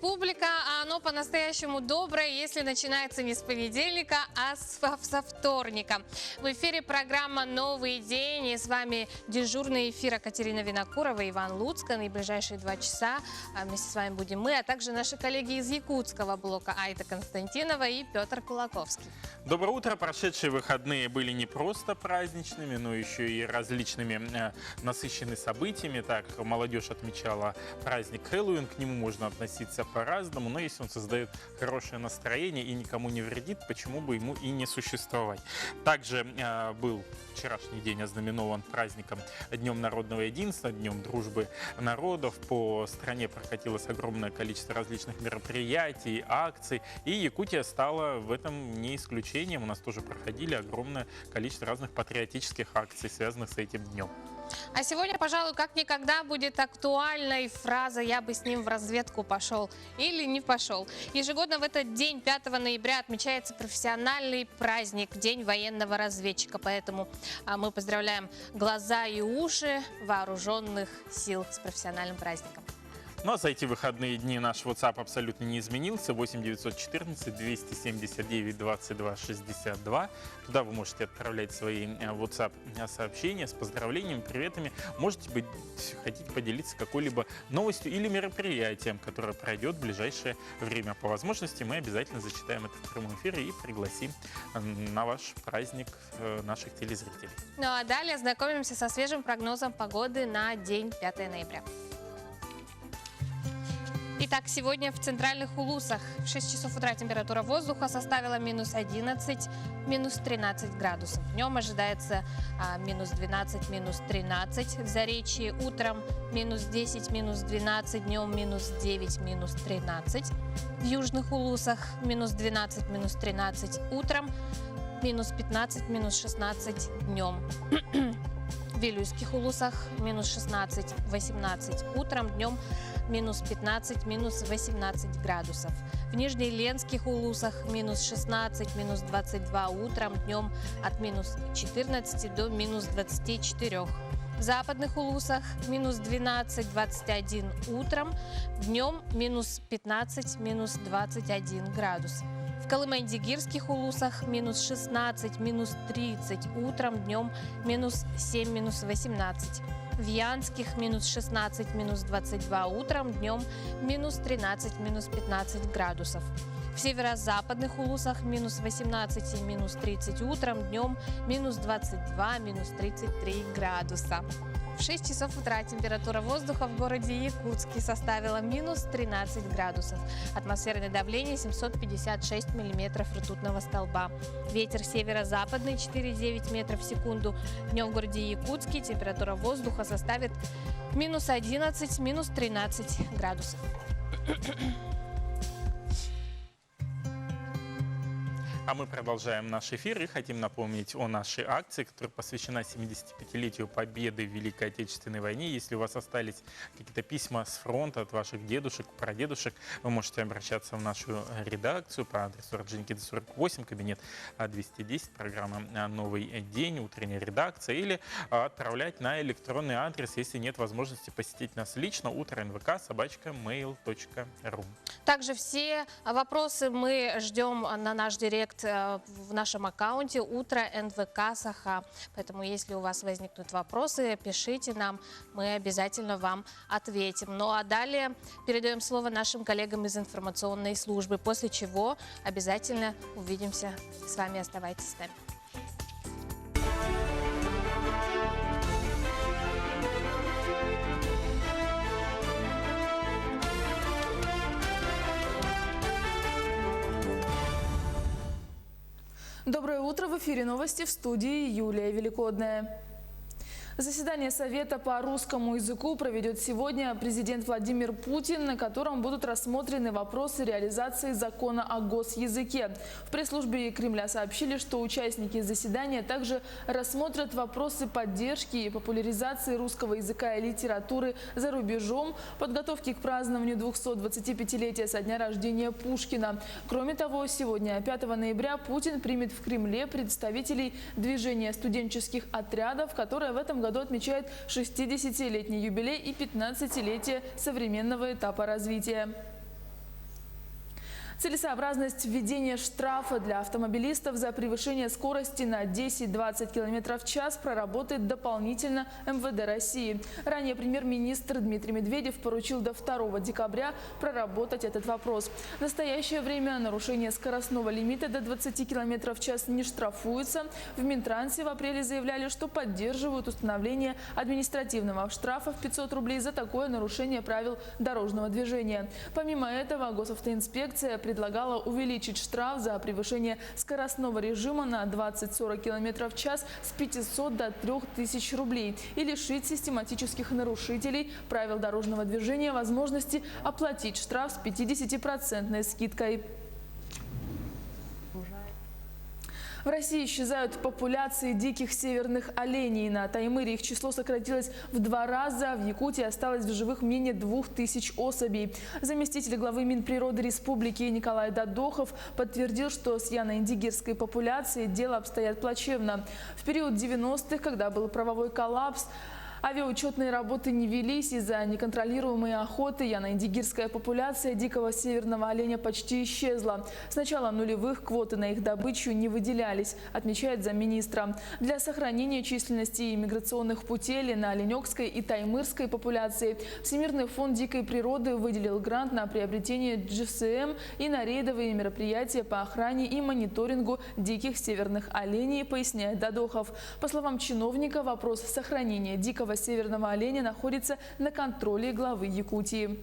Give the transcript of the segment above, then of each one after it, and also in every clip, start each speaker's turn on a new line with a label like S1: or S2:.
S1: республика, а оно по-настоящему доброе, если начинается не с понедельника, а со вторника. В эфире программа «Новый день», и с вами дежурный эфира Катерина Винокурова и Иван Луцкан. И в ближайшие 2 часа вместе с вами будем мы, а также наши коллеги из якутского блока Айта Константинова и Петр Кулаковский.
S2: Доброе утро. Прошедшие выходные были не просто праздничными, но еще и различными насыщенными событиями. Так, молодежь отмечала праздник Хэллоуин, к нему можно относиться по-разному, но если он создает хорошее настроение и никому не вредит, почему бы ему и не существовать. Также был вчерашний день ознаменован праздником Днем народного единства, Днем дружбы народов. По стране прокатилось огромное количество различных мероприятий, акций, и Якутия стала в этом не исключением. У нас тоже проходили огромное количество разных патриотических акций, связанных с этим днем.
S1: А сегодня, пожалуй, как никогда будет актуальной фраза «я бы с ним в разведку пошел» или «не пошел». Ежегодно в этот день, 5 ноября, отмечается профессиональный праздник – День военного разведчика. Поэтому мы поздравляем глаза и уши вооруженных сил с профессиональным праздником.
S2: Ну а за эти выходные дни наш WhatsApp абсолютно не изменился. 8 914 279 22 62. Туда вы можете отправлять свои WhatsApp сообщения с поздравлениями, приветами. Можете хотите поделиться какой-либо новостью или мероприятием, которое пройдет в ближайшее время. По возможности мы обязательно зачитаем это в прямом эфире и пригласим на ваш праздник наших телезрителей.
S1: Ну а далее знакомимся со свежим прогнозом погоды на день 5 ноября. Итак, сегодня в центральных Улусах в 6 часов утра температура воздуха составила -11, -13 градусов. Днем ожидается -12, -13. В Заречье утром -10, -12, днем -9, -13. В южных Улусах -12, -13 утром, -15, -16 днем. В Вилюйских Улусах -16, -18 утром, днем -15, -18 градусов. В Нижнеленских Улусах -16, -22 утром, днем от -14 до -24. В Западных Улусах -12, -21 утром, днем -15, -21 градус. В Колымендигирских Улусах -16, -30 утром, днем -7, -18. В Янских -16, -22 утром, днем -13, -15 градусов. В северо-западных Улусах -18 и -30 утром, днем -22, -33 градуса. В 6 часов утра температура воздуха в городе Якутске составила -13 градусов. Атмосферное давление 756 миллиметров ртутного столба. Ветер северо-западный 4,9 метров в секунду. Днем в городе Якутске температура воздуха составит -11, -13 градусов.
S2: А мы продолжаем наш эфир и хотим напомнить о нашей акции, которая посвящена 75-летию победы в Великой Отечественной войне. Если у вас остались какие-то письма с фронта от ваших дедушек, прадедушек, вы можете обращаться в нашу редакцию по адресу Орджоникидзе 48, кабинет 210, программа «Новый день», утренняя редакция, или отправлять на электронный адрес, если нет возможности посетить нас лично, utro.nvk@mail.ru.
S1: Также все вопросы мы ждем на наш директ в нашем аккаунте «Утро НВК Саха». Поэтому, если у вас возникнут вопросы, пишите нам, мы обязательно вам ответим. Ну а далее передаем слово нашим коллегам из информационной службы, после чего обязательно увидимся с вами. Оставайтесь с нами.
S3: Доброе утро! В эфире новости, в студии Юлия Великодная. Заседание Совета по русскому языку проведет сегодня президент Владимир Путин, на котором будут рассмотрены вопросы реализации закона о госязыке. В пресс-службе Кремля сообщили, что участники заседания также рассмотрят вопросы поддержки и популяризации русского языка и литературы за рубежом, подготовки к празднованию 225-летия со дня рождения Пушкина. Кроме того, сегодня, 5 ноября, Путин примет в Кремле представителей движения студенческих отрядов, которое в этом году отмечает 60-летний юбилей и 15-летие современного этапа развития. Целесообразность введения штрафа для автомобилистов за превышение скорости на 10-20 км в час проработает дополнительно МВД России. Ранее премьер-министр Дмитрий Медведев поручил до 2 декабря проработать этот вопрос. В настоящее время нарушение скоростного лимита до 20 км в час не штрафуется. В Минтрансе в апреле заявляли, что поддерживают установление административного штрафа в 500 рублей за такое нарушение правил дорожного движения. Помимо этого, госавтоинспекция предлагала увеличить штраф за превышение скоростного режима на 20-40 км в час с 500 до 3000 рублей и лишить систематических нарушителей правил дорожного движения возможности оплатить штраф с 50% скидкой. В России исчезают популяции диких северных оленей. На Таймыре их число сократилось в 2 раза. В Якутии осталось в живых менее 2000 особей. Заместитель главы Минприроды Республики Николай Дадохов подтвердил, что с яно-индигирской популяцией дело обстоят плачевно. В период 90-х, когда был правовой коллапс, авиаучетные работы не велись из-за неконтролируемой охоты. Яно-индигирская популяция дикого северного оленя почти исчезла. С начала нулевых квоты на их добычу не выделялись, отмечает замминистра. Для сохранения численности и миграционных путей на оленекской и таймырской популяции Всемирный фонд дикой природы выделил грант на приобретение GSM и на рейдовые мероприятия по охране и мониторингу диких северных оленей, поясняет Дадохов. По словам чиновника, вопрос сохранения дикого северного оленя находится на контроле главы Якутии.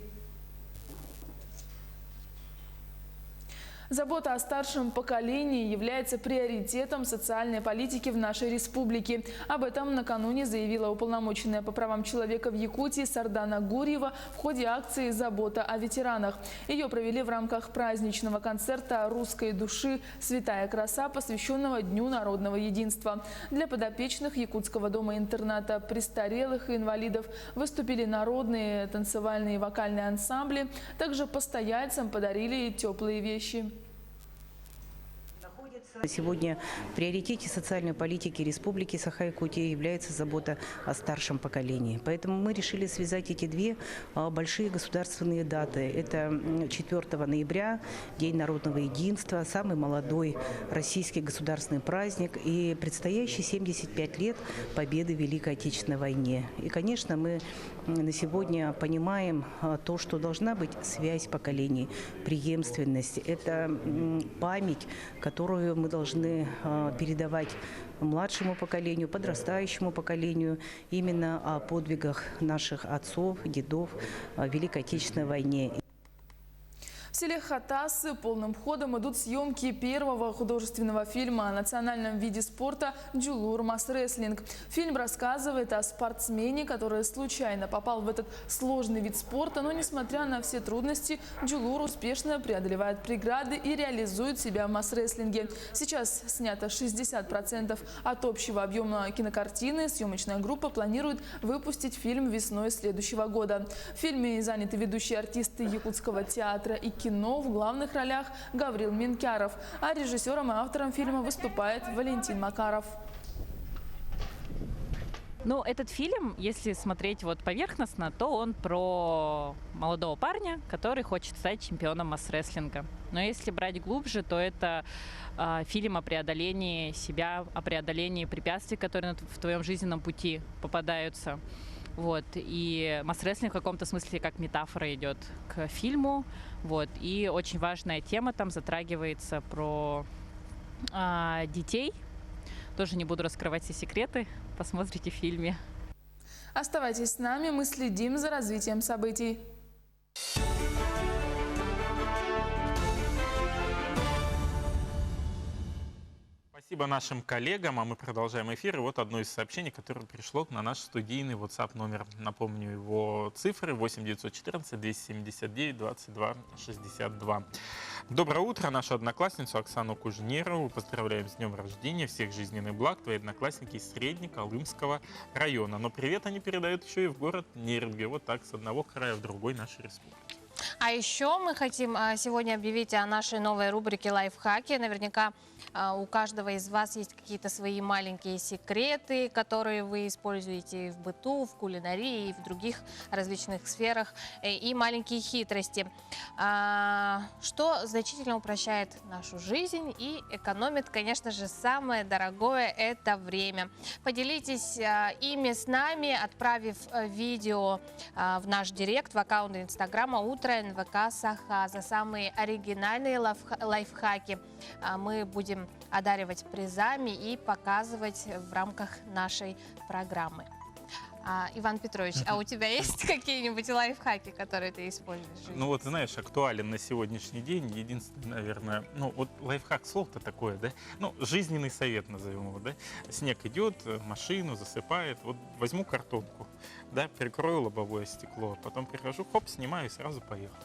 S3: Забота о старшем поколении является приоритетом социальной политики в нашей республике. Об этом накануне заявила уполномоченная по правам человека в Якутии Сардана Гурьева в ходе акции «Забота о ветеранах». Ее провели в рамках праздничного концерта «Русской души. Святая краса», посвященного Дню народного единства. Для подопечных Якутского дома-интерната престарелых и инвалидов выступили народные танцевальные и вокальные ансамбли. Также постояльцам подарили теплые вещи.
S4: Сегодня в приоритете социальной политики Республики Саха-Якутия является забота о старшем поколении. Поэтому мы решили связать эти две большие государственные даты. Это 4 ноября, День народного единства, самый молодой российский государственный праздник и предстоящие 75 лет победы в Великой Отечественной войне. И, конечно, мы на сегодня понимаем то, что должна быть связь поколений, преемственность. Это память, которую мы должны передавать младшему поколению, подрастающему поколению именно о подвигах наших отцов, дедов в Великой Отечественной войне.
S3: В селе Хатасы полным ходом идут съемки первого художественного фильма о национальном виде спорта «Джулур Масс-рестлинг». Фильм рассказывает о спортсмене, который случайно попал в этот сложный вид спорта, но, несмотря на все трудности, Джулур успешно преодолевает преграды и реализует себя в масс-рестлинге. Сейчас снято 60% от общего объема кинокартины. Съемочная группа планирует выпустить фильм весной следующего года. В фильме заняты ведущие артисты Якутского театра и кино, в главных ролях Гаврил Минкяров, а режиссером и автором фильма выступает Валентин Макаров.
S5: Ну, этот фильм, если смотреть вот поверхностно, то он про молодого парня, который хочет стать чемпионом масс-рестлинга. Но если брать глубже, то это фильм о преодолении себя, о преодолении препятствий, которые в твоем жизненном пути попадаются. Вот. И масс-рестлинг в каком-то смысле как метафора идет к фильму. Вот. И очень важная тема там затрагивается про детей. Тоже не буду раскрывать все секреты. Посмотрите в фильме.
S3: Оставайтесь с нами, мы следим за развитием событий.
S2: Спасибо нашим коллегам, а мы продолжаем эфир. И вот одно из сообщений, которое пришло на наш студийный WhatsApp номер. Напомню его цифры: 8 914 279 22 62. Доброе утро, нашу одноклассницу Оксану Кужнерову поздравляем с днем рождения, всех жизненных благ, твои одноклассники из Среднеколымского района. Но привет они передают еще и в город Нерюнгри, вот так, с одного края в другой нашей республики.
S1: А еще мы хотим сегодня объявить о нашей новой рубрике «Лайфхаки». Наверняка у каждого из вас есть какие-то свои маленькие секреты, которые вы используете в быту, в кулинарии и в других различных сферах, и маленькие хитрости, что значительно упрощает нашу жизнь и экономит, конечно же, самое дорогое – это время. Поделитесь ими с нами, отправив видео в наш директ, в аккаунт Инстаграма «Утро НВК Саха». За самые оригинальные лайфхаки мы будем одаривать призами и показывать в рамках нашей программы. Иван Петрович, а у тебя есть какие-нибудь лайфхаки, которые ты используешь в жизни?
S2: Ну вот, знаешь, актуален на сегодняшний день. Единственное, наверное, ну вот лайфхак слово-то такое, да? Ну, жизненный совет назовем его, да? Снег идет, машину засыпает. Вот возьму картонку, да, перекрою лобовое стекло, потом прихожу, хоп, снимаю и сразу поехал.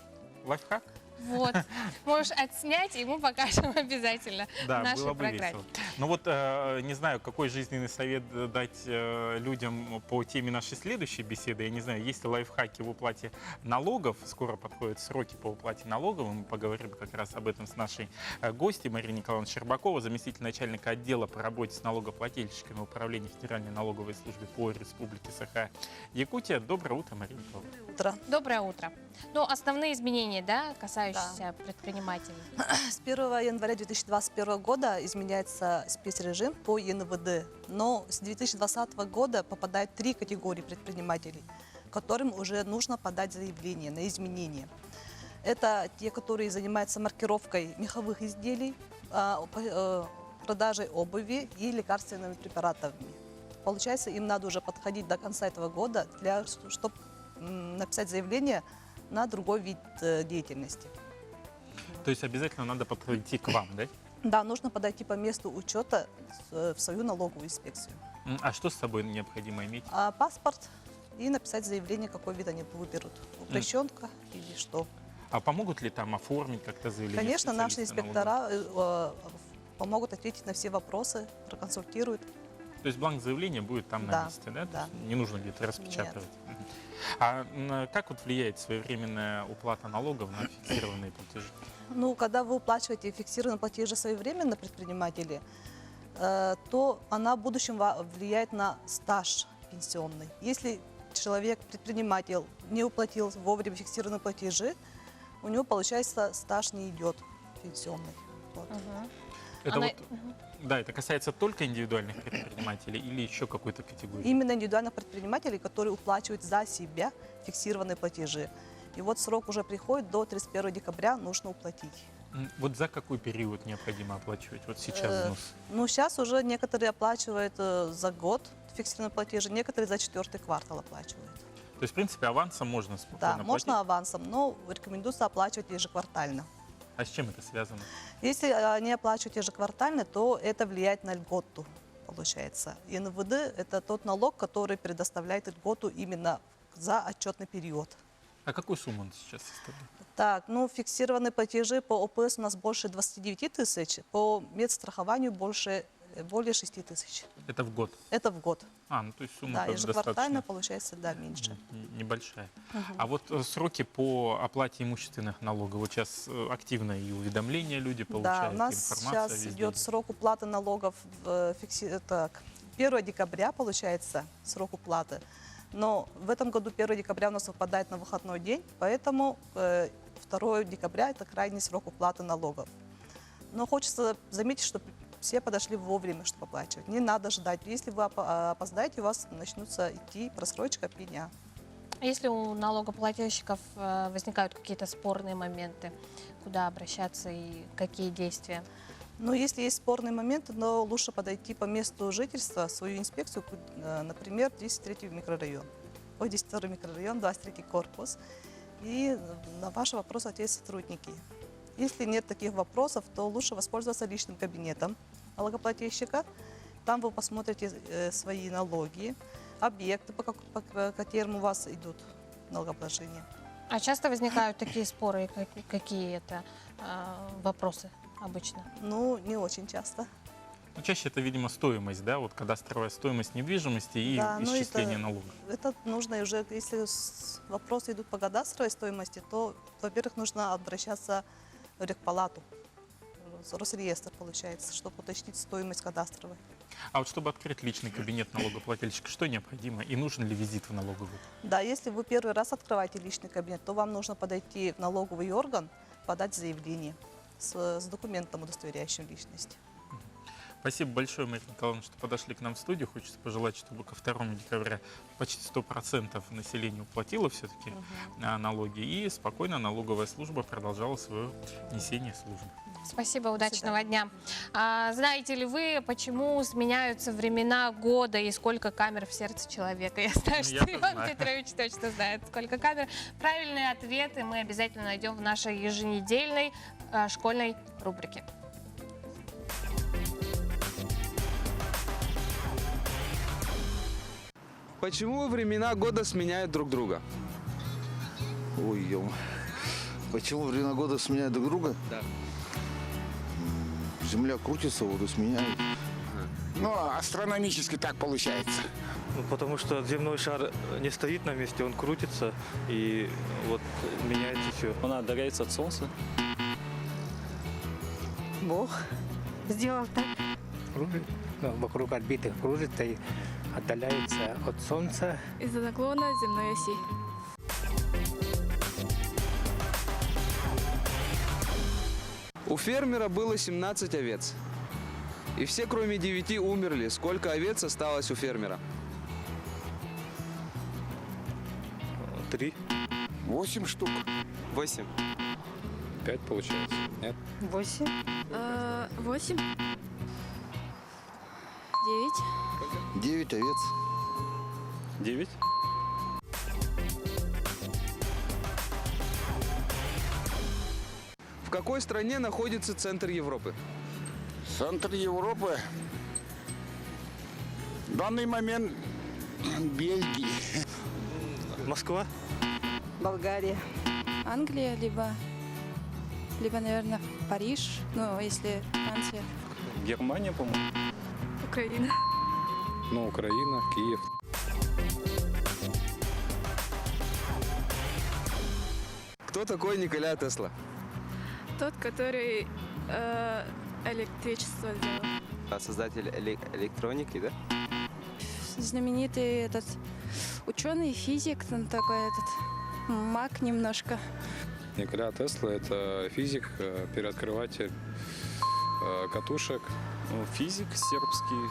S2: Лайфхак?
S1: Вот, можешь отснять, и мы покажем обязательно
S2: Да,
S1: в нашей
S2: было бы
S1: программе.
S2: весело. Ну вот, не знаю, какой жизненный совет дать людям по теме нашей следующей беседы. Я не знаю, есть ли лайфхаки в уплате налогов. Скоро подходят сроки по уплате налогов. Мы поговорим как раз об этом с нашей гостьей Мариной Николаевной Щербаковой, заместитель начальника отдела по работе с налогоплательщиками Управления Федеральной налоговой службы по Республике Саха-Якутия. Доброе утро, Марина Николаевна.
S6: Утро.
S1: Доброе утро. Ну, основные изменения, да, касающиеся предпринимателей.
S6: С 1 января 2021 года изменяется спецрежим по ЕНВД, но с 2020 года попадают 3 категории предпринимателей, которым уже нужно подать заявление на изменения. Это те, которые занимаются маркировкой меховых изделий, продажей обуви и лекарственными препаратами. Получается, им надо уже подходить до конца этого года, чтобы написать заявление на другой вид деятельности.
S2: То есть обязательно надо подойти к вам, да?
S6: Да, нужно подойти по месту учета в свою налоговую инспекцию.
S2: А что с собой необходимо иметь?
S6: Паспорт и написать заявление, какой вид они выберут. Упрощенка или что.
S2: А помогут ли там оформить как-то заявление?
S6: Конечно, наши
S2: специалисты налоговые?
S6: инспектора помогут ответить на все вопросы, проконсультируют.
S2: То есть бланк заявления будет там на
S6: Да,
S2: месте, да? То
S6: да.
S2: есть не нужно где-то распечатывать. Мгм. А как вот влияет своевременная уплата налогов на фиксированные платежи?
S6: Ну, когда вы уплачиваете фиксированные платежи своевременно предприниматели, то она в будущем влияет на стаж пенсионный. Если человек, предприниматель, не уплатил вовремя фиксированные платежи, у него, получается, стаж не идет пенсионный. Вот.
S2: Это
S1: Она-
S2: вот, да, это касается только индивидуальных предпринимателей или еще какой-то категории?
S6: Именно индивидуальных предпринимателей, которые уплачивают за себя фиксированные платежи. И вот срок уже приходит, до 31 декабря нужно уплатить.
S2: Вот за какой период необходимо оплачивать? Вот сейчас взнос.
S6: Ну, сейчас уже некоторые оплачивают за год фиксированные платежи, некоторые за 4-й квартал оплачивают.
S2: То есть, в принципе, авансом можно спокойно
S6: Да,
S2: платить.
S6: можно авансом, но рекомендуется оплачивать ежеквартально.
S2: А с чем это связано?
S6: Если они оплачивают ежеквартально, то это влияет на льготу, получается. И НВД – это тот налог, который предоставляет льготу именно за отчетный период.
S2: А какую сумму он сейчас составляет?
S6: Так, ну, фиксированные платежи по ОПС у нас больше 29 тысяч, по медстрахованию более 6 тысяч.
S2: Это в год?
S6: Это в год.
S2: Ну то есть сумма
S6: Да,
S2: тоже
S6: ежеквартально
S2: достаточно
S6: получается, да, меньше.
S2: небольшая. А вот сроки по оплате имущественных налогов. Вот сейчас активно и уведомления люди
S6: Да,
S2: получают,
S6: у нас
S2: информация
S6: сейчас
S2: везде.
S6: идет срок уплаты налогов, так, 1 декабря получается срок уплаты. Но в этом году 1 декабря у нас выпадает на выходной день, поэтому 2 декабря – это крайний срок уплаты налогов. Но хочется заметить, что все подошли вовремя, чтобы оплачивать. Не надо ждать. Если вы опоздаете, у вас начнутся идти просрочка пеня.
S1: Если у налогоплательщиков возникают какие-то спорные моменты, куда обращаться и какие действия?
S6: Но если есть спорные моменты, но лучше подойти по месту жительства, в свою инспекцию, например, 10-й микрорайон. 10-й микрорайон, 23-й корпус. И на ваши вопросы ответят сотрудники. Если нет таких вопросов, то лучше воспользоваться личным кабинетом налогоплательщика. Там вы посмотрите свои налоги, объекты, по которым у вас идут налогообложения.
S1: А часто возникают такие споры, какие это вопросы обычно?
S6: Ну, не очень часто.
S2: Ну, чаще это, видимо, стоимость, да, вот кадастровая стоимость недвижимости и
S6: Да, ну,
S2: исчисление налогов.
S6: Это нужно уже, если вопросы идут по кадастровой стоимости, то, во-первых, нужно обращаться в Регпалату, в Росреестр, получается, чтобы уточнить стоимость кадастровой.
S2: А вот чтобы открыть личный кабинет налогоплательщика, что необходимо и нужен ли визит в налоговую?
S6: Да, если вы первый раз открываете личный кабинет, то вам нужно подойти в налоговый орган, подать заявление с документом, удостоверяющим личность.
S2: Спасибо большое, Мария Николаевна, что подошли к нам в студию. Хочется пожелать, чтобы ко 2 декабря почти 100% населения уплатило все-таки налоги, и спокойно налоговая служба продолжала свое несение службы.
S1: Спасибо, удачного дня. Знаете ли вы, почему сменяются времена года и сколько камер в сердце человека? Я знаю,
S2: Ну,
S1: что
S2: я-то
S1: Иван
S2: знаю.
S1: Петрович точно знает, сколько камер. Правильные ответы мы обязательно найдем в нашей еженедельной школьной рубрике.
S7: Почему времена года сменяют друг друга?
S8: Ой, почему времена года сменяют друг друга?
S7: Да.
S8: Земля крутится, воду сменяет.
S9: Ну, астрономически так получается.
S10: Ну, потому что земной шар не стоит на месте, он крутится, и вот меняется все.
S11: Она отдаляется от Солнца.
S12: Бог сделал так.
S9: Кружит, ну, вокруг орбиты кружится и отдаляется от Солнца.
S3: Из-за наклона земной оси. У фермера было 17 овец. И все, кроме 9, умерли. Сколько овец осталось у фермера?
S10: 3.
S8: 8 штук.
S7: 8.
S11: 5 получается. Нет?
S12: 8.
S3: 8. 9.
S8: 9 овец.
S11: 9?
S3: В какой стране находится центр Европы?
S9: Центр Европы. В данный момент Бельгии.
S10: Москва?
S12: Болгария.
S13: Англия, либо, наверное, Париж, ну, если Франция.
S11: Германия, по-моему.
S3: Украина.
S11: Ну, Украина, Киев.
S3: Кто такой Николя Тесла?
S13: Тот, который электричество сделал.
S7: Создатель электроники, да?
S13: Знаменитый этот ученый, физик, там такой этот маг немножко.
S11: Николя Тесла – это физик, первооткрыватель катушек.
S10: Ну, физик сербский.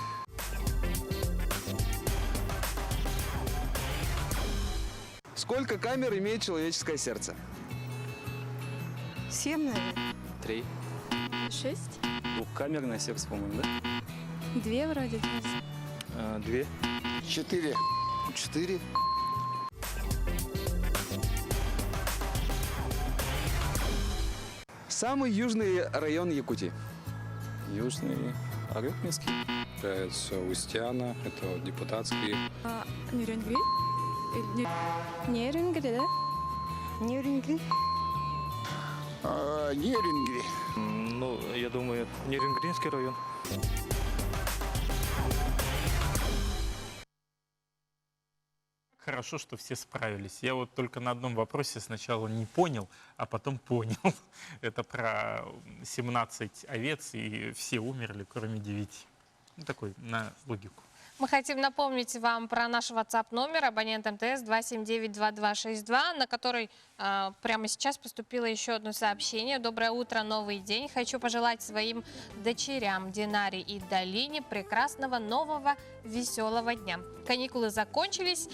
S3: Сколько камер имеет человеческое сердце?
S12: 7, наверное.
S11: 3.
S13: 6.
S11: Двухкамерное сердце, по-моему, да?
S13: 2 вроде.
S10: 2.
S8: 4. 4.
S3: Самый южный район Якутии.
S11: Южный Арыкминский. Получается, Устьяна, это вот депутатский.
S13: Нюрнберг? Нюрнберг, да?
S12: Нюрнберг.
S8: Неринги.
S10: Ну, я думаю, Нерюнгринский район.
S2: Хорошо, что все справились. Я вот только на одном вопросе сначала не понял, а потом понял. Это про 17 овец, и все умерли, кроме 9. Ну, такой, на логику.
S1: Мы хотим напомнить вам про наш WhatsApp номер, абонент МТС 279-2262, на который прямо сейчас поступило еще одно сообщение. Доброе утро, новый день. Хочу пожелать своим дочерям Динаре и Далине прекрасного нового веселого дня. Каникулы закончились,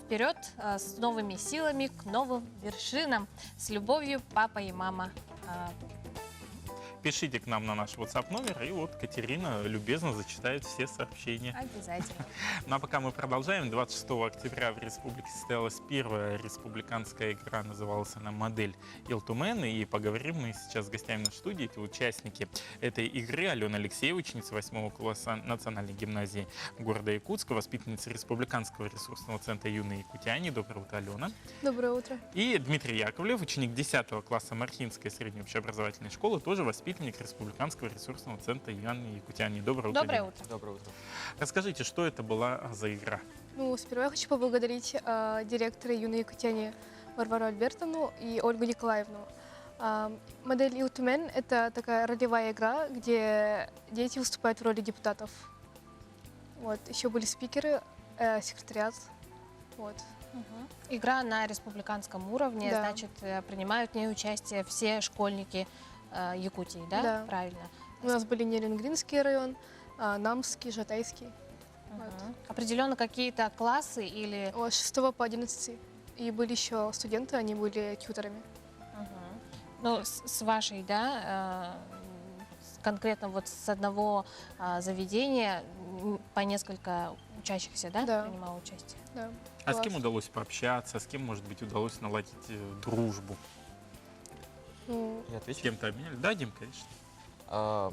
S1: вперед с новыми силами к новым вершинам. С любовью, папа и мама.
S2: Пишите к нам на наш WhatsApp номер, и вот Катерина любезно зачитает все сообщения.
S1: Обязательно.
S2: Ну а пока мы продолжаем. 26 октября в республике состоялась первая республиканская игра, называлась она «Модель Илтумен», и поговорим мы сейчас с гостями нашей студии, это участники этой игры. Алена Алексеева, ученица 8 класса Национальной гимназии города Якутска, воспитанница Республиканского ресурсного центра «Юные якутяне». Доброе утро, Алена.
S13: Доброе утро.
S2: И Дмитрий Яковлев, ученик 10 класса Мархинской средней общеобразовательной школы, тоже воспитанник воспитанник Республиканского ресурсного центра Юан Якутяне. Доброе утро.
S1: Доброе
S2: Дина.
S1: утро.
S11: Доброе утро.
S2: Расскажите, что это была за игра?
S13: Ну, сперва я хочу поблагодарить директора Юной Якутяне Варвару Альбертовну и Ольгу Николаевну. Модель Илтумен – это такая ролевая игра, где дети выступают в роли депутатов. Вот. Еще были спикеры, секретариат. Вот.
S1: Игра на республиканском уровне,
S13: Да.
S1: значит, принимают в ней участие все школьники Якутии, да?
S13: Да.
S1: Правильно.
S13: У нас были Нерингринский район, Намский, Жатайский. Вот.
S1: Определенно какие-то классы или...
S13: От 6 по 11. И были еще студенты, они были тьюторами.
S1: Ну, с вашей, да, конкретно вот с одного заведения по несколько учащихся, да,
S13: Да.
S1: принимало участие?
S13: Да.
S2: А с кем
S13: Класс.
S2: удалось пообщаться, с кем, может быть, удалось наладить дружбу?
S13: Ну,
S14: Я
S2: С
S14: отвечу.
S2: кем-то обменялись? Да, Дим, конечно.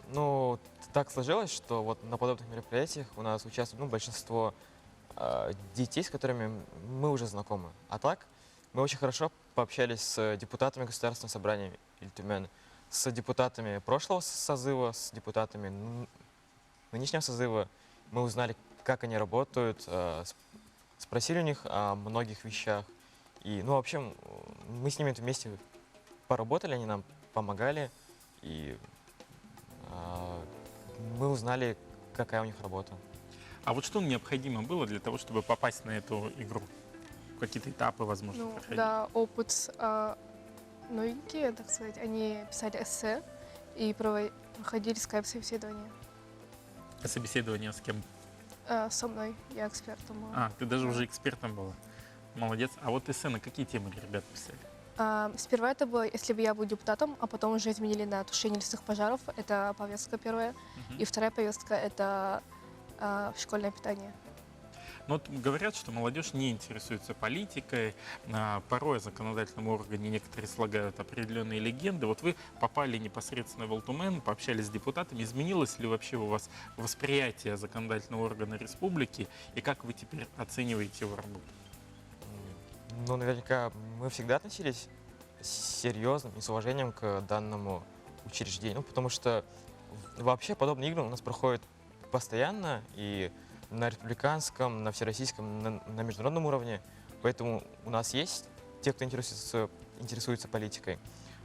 S14: Ну, так сложилось, что вот на подобных мероприятиях у нас участвует большинство детей, с которыми мы уже знакомы. А так, мы очень хорошо пообщались с депутатами Государственного собрания Ильтумен, с депутатами прошлого созыва, с депутатами нынешнего созыва. Мы узнали, как они работают, спросили у них о многих вещах. И, ну, в общем, мы с ними вместе поработали, они нам помогали, и мы узнали, какая у них работа.
S2: А вот что необходимо было для того, чтобы попасть на эту игру? Какие-то этапы, возможно,
S13: ну
S2: проходить?
S13: да, опыт новенькие, так сказать. Они писали эссе и проходили скайп-собеседование.
S2: А собеседование с кем?
S13: Со мной, я экспертом была.
S2: А, ты даже уже экспертом была. Молодец. А вот эссе на какие темы ребята писали?
S13: Сперва это было, если бы я был депутатом, а потом уже изменили на тушение лесных пожаров. Это повестка первая. И вторая повестка – это школьное питание.
S2: Ну, вот говорят, что молодежь не интересуется политикой. Порой о законодательном органе некоторые слагают определенные легенды. Вот вы попали непосредственно в Алтумен, пообщались с депутатами. Изменилось ли вообще у вас восприятие законодательного органа республики? И как вы теперь оцениваете его работу?
S14: Ну, наверняка мы всегда относились серьезно и с уважением к данному учреждению, потому что вообще подобные игры у нас проходят постоянно и на республиканском, на всероссийском, на международном уровне, поэтому у нас есть те, кто интересуется политикой.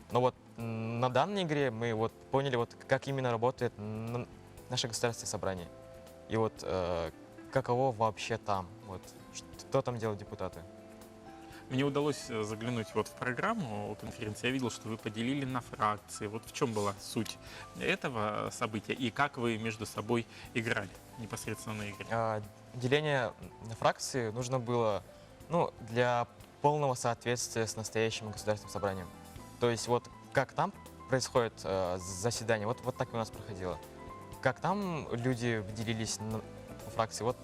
S14: Но вот на данной игре мы вот поняли, вот, как именно работает наше государственное собрание и вот каково вообще там, вот, что там делают депутаты.
S2: Мне удалось заглянуть вот в программу конференции. Я видел, что вы поделили на фракции. Вот в чем была суть этого события и как вы между собой играли непосредственно на игре?
S14: Деление на фракции нужно было, ну, для полного соответствия с настоящим государственным собранием. То есть вот как там происходит заседание, вот так и у нас проходило. Как там люди делились на фракции, вот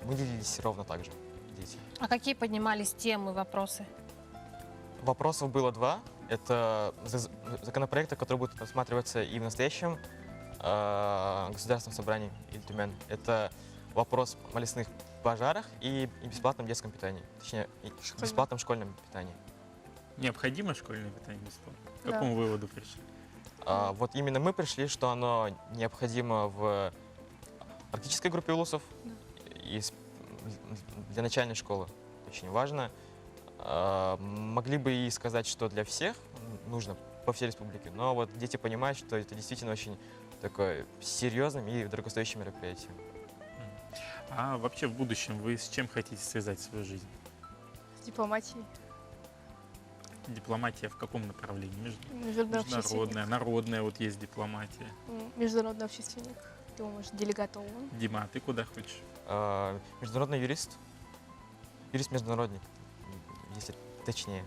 S14: мы делились ровно так же. Дети.
S1: А какие поднимались темы, вопросы?
S14: Вопросов было два. Это законопроекты, которые будут рассматриваться и в настоящем государственном собрании Ильтумен. Это вопрос о лесных пожарах и бесплатном детском питании. Точнее, бесплатном школьном питании.
S2: Необходимо школьное питание бесплатно? К
S13: Да.
S2: какому выводу пришли?
S14: Вот именно мы пришли, что оно необходимо в арктической группе улусов и для начальной школы. Очень важно. Могли бы и сказать, что для всех нужно по всей республике, но вот дети понимают, что это действительно очень такое серьезным и дорогостоящим мероприятием.
S2: А вообще в будущем вы с чем хотите связать свою жизнь?
S13: С дипломатией.
S2: Дипломатия в каком направлении?
S13: Международный
S2: Международная, народная, вот есть дипломатия.
S13: Международный общественник. Думаешь, делегат ООН.
S2: Дима, а ты куда хочешь?
S14: Международный юрист. Юрист-международник, если точнее.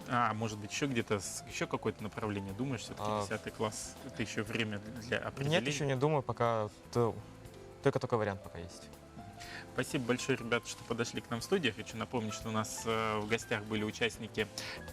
S2: А, может быть, еще где-то, еще какое-то направление думаешь? Все-таки 10 класс, это еще время для определения?
S14: Нет, еще не думаю, пока только вариант пока есть.
S2: Спасибо большое, ребята, что подошли к нам в студию. Хочу напомнить, что у нас в гостях были участники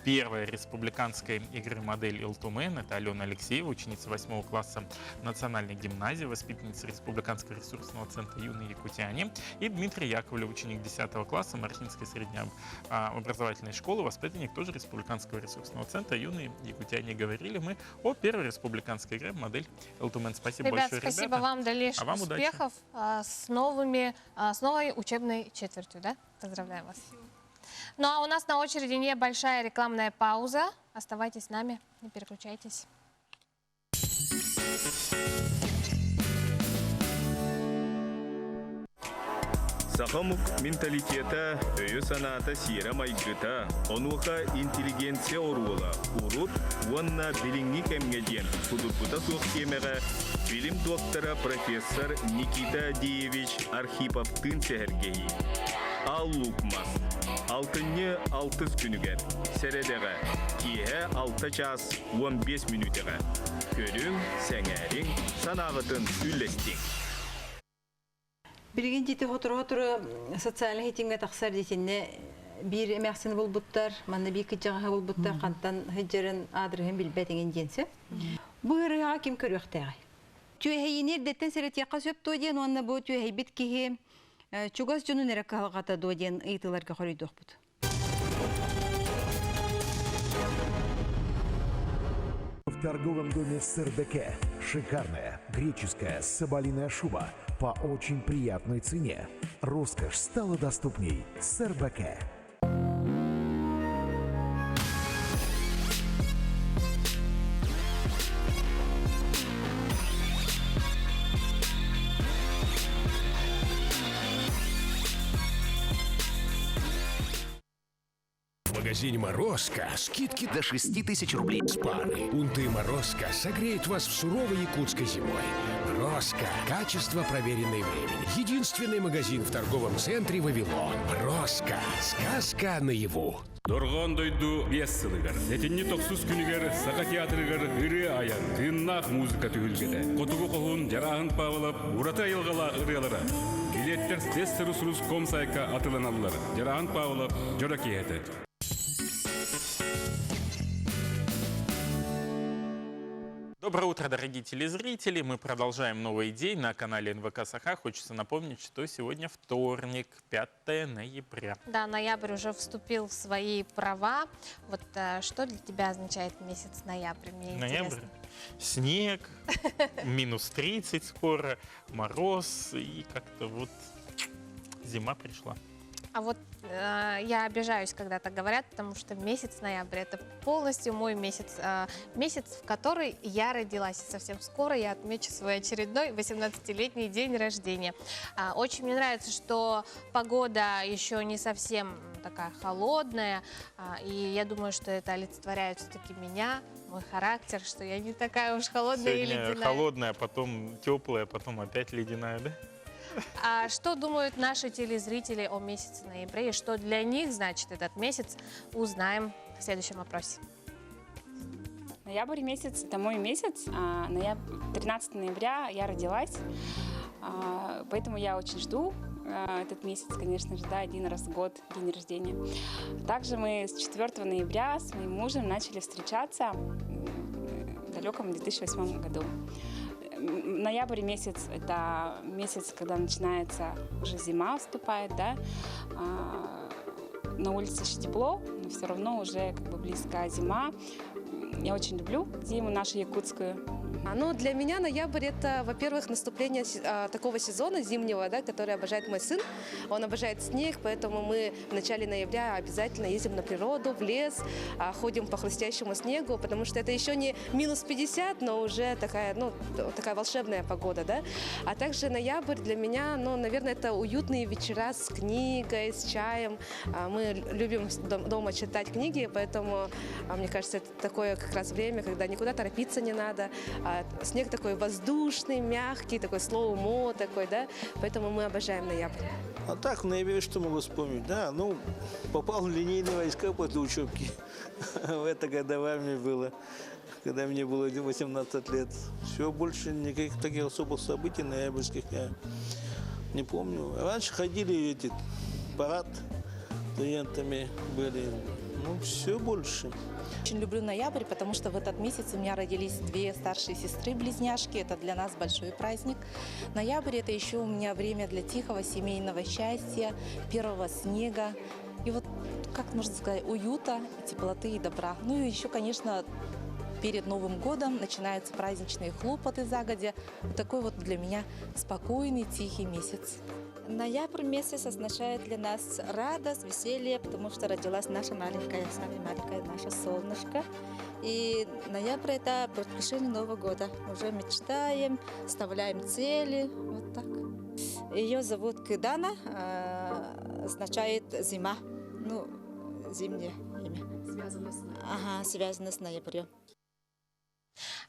S2: первой республиканской игры модель Ил-Тумен. Это Алена Алексеева, ученица 8 класса Национальной гимназии, воспитанница Республиканского ресурсного центра «Юные якутяне». И Дмитрий Яковлев, ученик 10 класса Мархинской среднеобразовательной школы, воспитанник тоже Республиканского ресурсного центра «Юные якутяне». Говорили мы о первой республиканской игре модель Ил-Тумен. Спасибо большое, ребята.
S1: Спасибо вам, дальнейших
S2: вам
S1: успехов с новой учебной четвертью, да? Поздравляю вас. Ну а у нас на очереди небольшая рекламная пауза. Оставайтесь с нами, не переключайтесь.
S15: Сахамук менталитета, өйө санаата сиера майгыта, онуха интеллигенция орула, урут, уанна билиңни кемгеден, судурпута сух кемеге, билим доктора профессор Никита Диевич Архиповтын сәһәргейі. Ал лукмас, алтынны 6 күнігер, сәредеге, кие 6 час 15 минутеге. Көрің, сәңәрің, санағытын үллестің.
S16: Билген жете хотыры социальный хитинге тақсар детенне bir эмәксен булбуттар, манна бик кыҗага булбуттар, кантан хиҗерен адрыгын билбәтеген денсе. Бу ярга ким көрөктәгәй. Түйәйнер дәттән сәрәт яка сөп тойден, онна бу түйәй бит киһе чугас җунун эрәк калгата дойден ыйтыларга хорыйдык бут.
S17: В торговом доме СРБК шикарная греческая соболиная шуба по очень приятной цене. Роскошь стала доступней с СРБК.
S18: В магазине «Морозко» скидки до 6000 рублей с пары. Унты «Морозко» согреют вас в суровой якутской зимой. «Морозко» – качество, проверенное временем. Единственный магазин в торговом центре «Вавилон». «Морозко» – сказка наяву.
S19: Доргон дойду бессылыгар. Этинни токсус күнігер, сақа театрыгар, ыры аян, тыннақ музыка түйілгеді. Котугу қоғын, жарағын пағылап, урата елғала ырыялары. Билеттер тестерус-рус комсайка атыланалылар. Жарағын пағылап, жора кейеті.
S2: Доброе утро, дорогие телезрители. Мы продолжаем новый день на канале НВК Саха. Хочется напомнить, что сегодня вторник, 5 ноября.
S1: Да, ноябрь уже вступил в свои права. Вот что для тебя означает месяц ноябрь? Мне
S2: ноябрь?
S1: Интересно.
S2: Снег, минус 30 скоро, мороз и как-то вот зима пришла.
S1: А вот я обижаюсь, когда так говорят, потому что месяц ноябрь – это полностью мой месяц. Месяц, в который я родилась. И совсем скоро я отмечу свой очередной 18-летний день рождения. Очень мне нравится, что погода еще не совсем такая холодная. И я думаю, что это олицетворяет все-таки меня, мой характер, что я не такая уж холодная и ледяная.
S2: Холодная, потом теплая, потом опять ледяная, да?
S1: А что думают наши телезрители о месяце ноябре и что для них значит этот месяц, узнаем в следующем опросе.
S20: Ноябрь месяц – это мой месяц. 13 ноября я родилась, поэтому я очень жду этот месяц, конечно же, да, один раз в год, день рождения. Также мы с 4 ноября с моим мужем начали встречаться в далеком 2008 году. Ноябрь месяц – это месяц, когда начинается уже зима, вступает, да. На улице еще тепло, но все равно уже как бы близкая зима. Я очень люблю зиму нашу якутскую.
S21: Ну, для меня ноябрь – это, во-первых, наступление такого сезона зимнего, да, который обожает мой сын. Он обожает снег, поэтому мы в начале ноября обязательно ездим на природу, в лес, ходим по хрустящему снегу, потому что это еще не минус 50, но уже такая, ну, такая волшебная погода, да. А также ноябрь для меня, ну, наверное, это уютные вечера с книгой, с чаем. Мы любим дома читать книги, поэтому, мне кажется, это такое как раз время, когда никуда торопиться не надо. Снег такой воздушный, мягкий, такой слоумо такой, да, поэтому мы обожаем ноябрь.
S22: А так, в ноябре что могу вспомнить? Да, ну, попал в линейные войска после учебки. Это когда в армии было, когда мне было 18 лет. Все, больше никаких таких особых событий ноябрьских я Не помню. Раньше ходили эти парад студентами были. Ну, все больше.
S4: Очень люблю ноябрь, потому что в этот месяц у меня родились две старшие сестры-близняшки. Это для нас большой праздник. Ноябрь – это еще у меня время для тихого семейного счастья, первого снега. И вот, как можно сказать, уюта, теплоты и добра. Ну и еще, конечно, перед Новым годом начинаются праздничные хлопоты загодя. Вот такой вот для меня спокойный, тихий месяц.
S5: Ноябрь месяц означает для нас радость, веселье, потому что родилась наша маленькая, самая маленькая наша солнышко. И ноябрь – это предвкушение Нового года. Уже мечтаем, вставляем цели, вот так. Ее зовут Кидана, означает зима, ну, зимнее имя. Связано с ноябрем.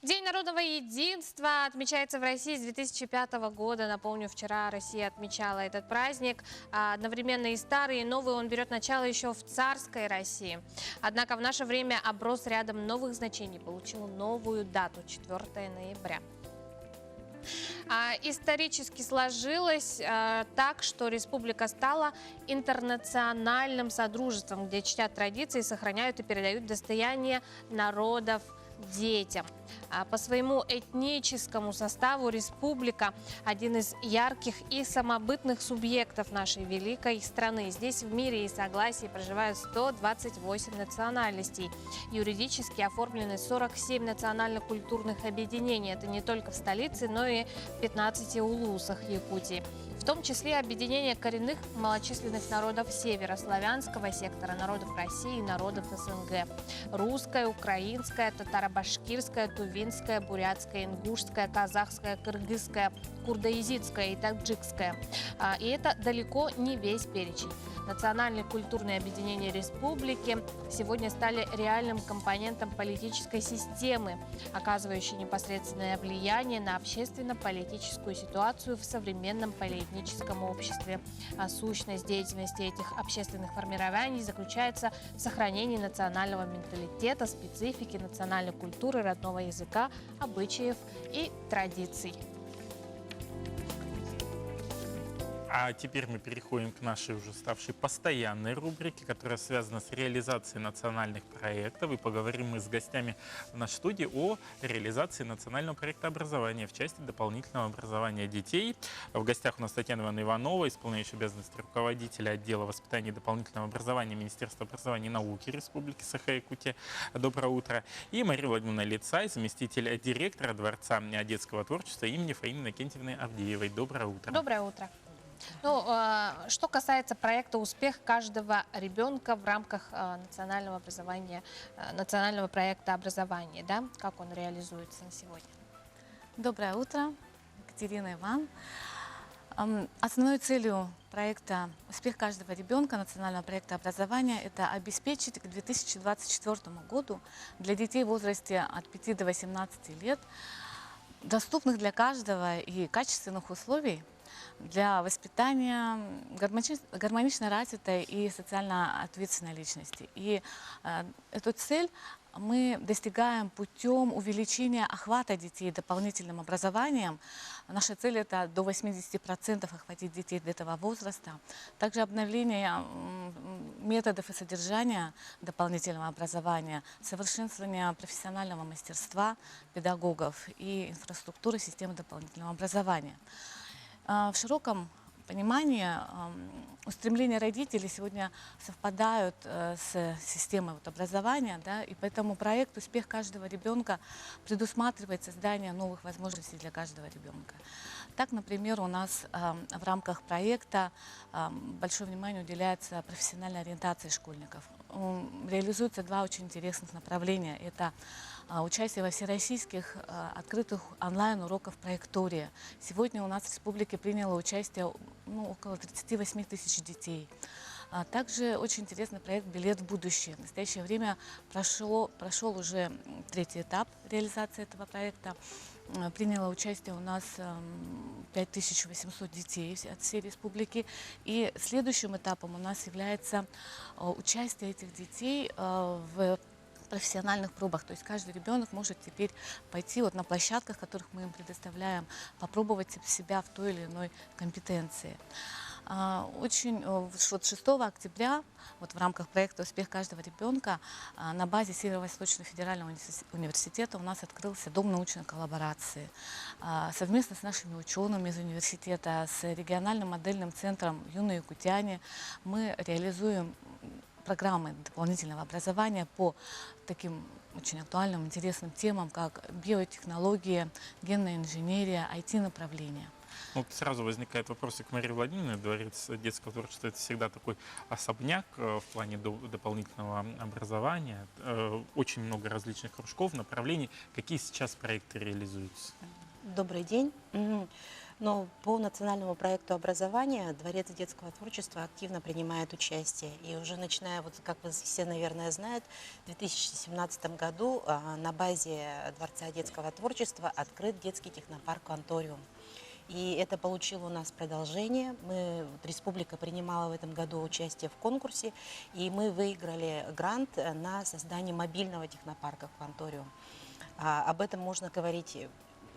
S1: День народного единства отмечается в России с 2005 года. Напомню, вчера Россия отмечала этот праздник. Одновременно и старый, и новый он берет начало еще в царской России. Однако в наше время оброс рядом новых значений, получил новую дату – 4 ноября. Исторически сложилось так, что республика стала интернациональным содружеством, где чтят традиции, сохраняют и передают достояние народов детям. По своему этническому составу республика – один из ярких и самобытных субъектов нашей великой страны. Здесь в мире и согласии проживают 128 национальностей. Юридически оформлены 47 национально-культурных объединений. Это не только в столице, но и в 15 улусах Якутии. В том числе объединение коренных малочисленных народов северославянского сектора, народов России и народов СНГ. Русская, украинская, татаро-башкирская, тувинская, бурятская, ингушская, казахская, кыргызская, курдоязидская и таджикская. И это далеко не весь перечень. Национальные культурные объединения республики сегодня стали реальным компонентом политической системы, оказывающей непосредственное влияние на общественно-политическую ситуацию в современном полиэтническом обществе. Сущность деятельности этих общественных формирований заключается в сохранении национального менталитета, специфики национальной культуры, родного языка, обычаев и традиций.
S2: А теперь мы переходим к нашей уже ставшей постоянной рубрике, которая связана с реализацией национальных проектов. И поговорим мы с гостями в нашей студии о реализации национального проекта образования в части дополнительного образования детей. В гостях у нас Татьяна Ивановна Иванова, исполняющая обязанности руководителя отдела воспитания и дополнительного образования Министерства образования и науки Республики Саха-Якутия. Доброе утро. И Мария Владимировна Лицай, заместитель директора Дворца детского творчества имени Фаины Иннокентьевны Авдеевой. Доброе утро.
S1: Доброе утро. Ну, что касается проекта «Успех каждого ребенка» в рамках национального образования, национального проекта образования, да, как он реализуется на сегодня?
S23: Доброе утро, Екатерина Иван. Основной целью проекта «Успех каждого ребенка» национального проекта образования – это обеспечить к 2024 году для детей в возрасте от 5 до 18 лет доступных для каждого и качественных условий для воспитания гармонично развитой и социально ответственной личности. И эту цель мы достигаем путем увеличения охвата детей дополнительным образованием. Наша цель – это до 80% охватить детей до этого возраста. Также обновление методов и содержания дополнительного образования, совершенствование профессионального мастерства педагогов и инфраструктуры системы дополнительного образования. В широком понимании устремления родителей сегодня совпадают с системой образования, да, и поэтому проект «Успех каждого ребенка» предусматривает создание новых возможностей для каждого ребенка. Так, например, у нас в рамках проекта большое внимание уделяется профессиональной ориентации школьников. Реализуются два очень интересных направления. Это участие во всероссийских открытых онлайн-уроков проектория. Сегодня у нас в республике приняло участие около 38 тысяч детей. Также очень интересный проект «Билет в будущее». В настоящее время прошел уже третий этап реализации этого проекта. Приняло участие у нас 5800 детей от всей республики. И следующим этапом у нас является участие этих детей в профессиональных пробах. То есть каждый ребенок может теперь пойти вот на площадках, которых мы им предоставляем, попробовать себя в той или иной компетенции. Вот 6 октября вот в рамках проекта «Успех каждого ребенка» на базе Северо-Восточного федерального университета у нас открылся Дом научной коллаборации. Совместно с нашими учеными из университета, с региональным модельным центром «Юные якутяне» мы реализуем программы дополнительного образования по таким очень актуальным, интересным темам, как биотехнология, генная инженерия, IT-направления.
S2: Вот сразу возникает вопрос к Марии Владимировне. Дворец детского творчества — это всегда такой особняк в плане дополнительного образования. Очень много различных кружков, направлений. Какие сейчас проекты реализуются?
S6: Добрый день. Но по национальному проекту образования Дворец детского творчества активно принимает участие. И уже начиная, вот как вы все, наверное, знают, в 2017 году на базе Дворца детского творчества открыт детский технопарк «Кванториум». И это получило у нас продолжение. Республика принимала в этом году участие в конкурсе, и мы выиграли грант на создание мобильного технопарка «Кванториум». Об этом можно говорить,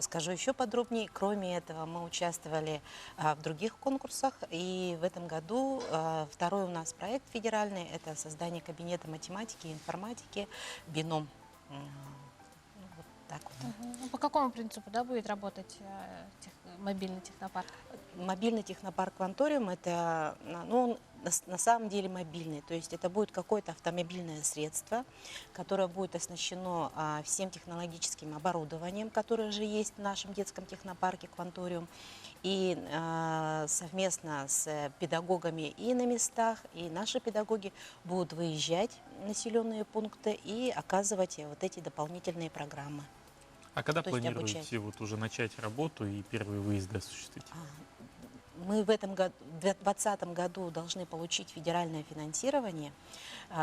S6: скажу еще подробнее. Кроме этого, мы участвовали в других конкурсах, и в этом году второй у нас проект федеральный – это создание кабинета математики и информатики «Бином». Вот так вот.
S1: По какому принципу, да, будет работать мобильный технопарк?
S6: Мобильный технопарк «Кванториум» – это, он на самом деле мобильный, то есть это будет какое-то автомобильное средство, которое будет оснащено всем технологическим оборудованием, которое же есть в нашем детском технопарке «Кванториум», и совместно с педагогами и на местах, и наши педагоги будут выезжать в населенные пункты и оказывать вот эти дополнительные программы.
S2: А когда планируете вот уже начать работу и первые выезды осуществить?
S6: Мы в этом году, в 2020 году должны получить федеральное финансирование,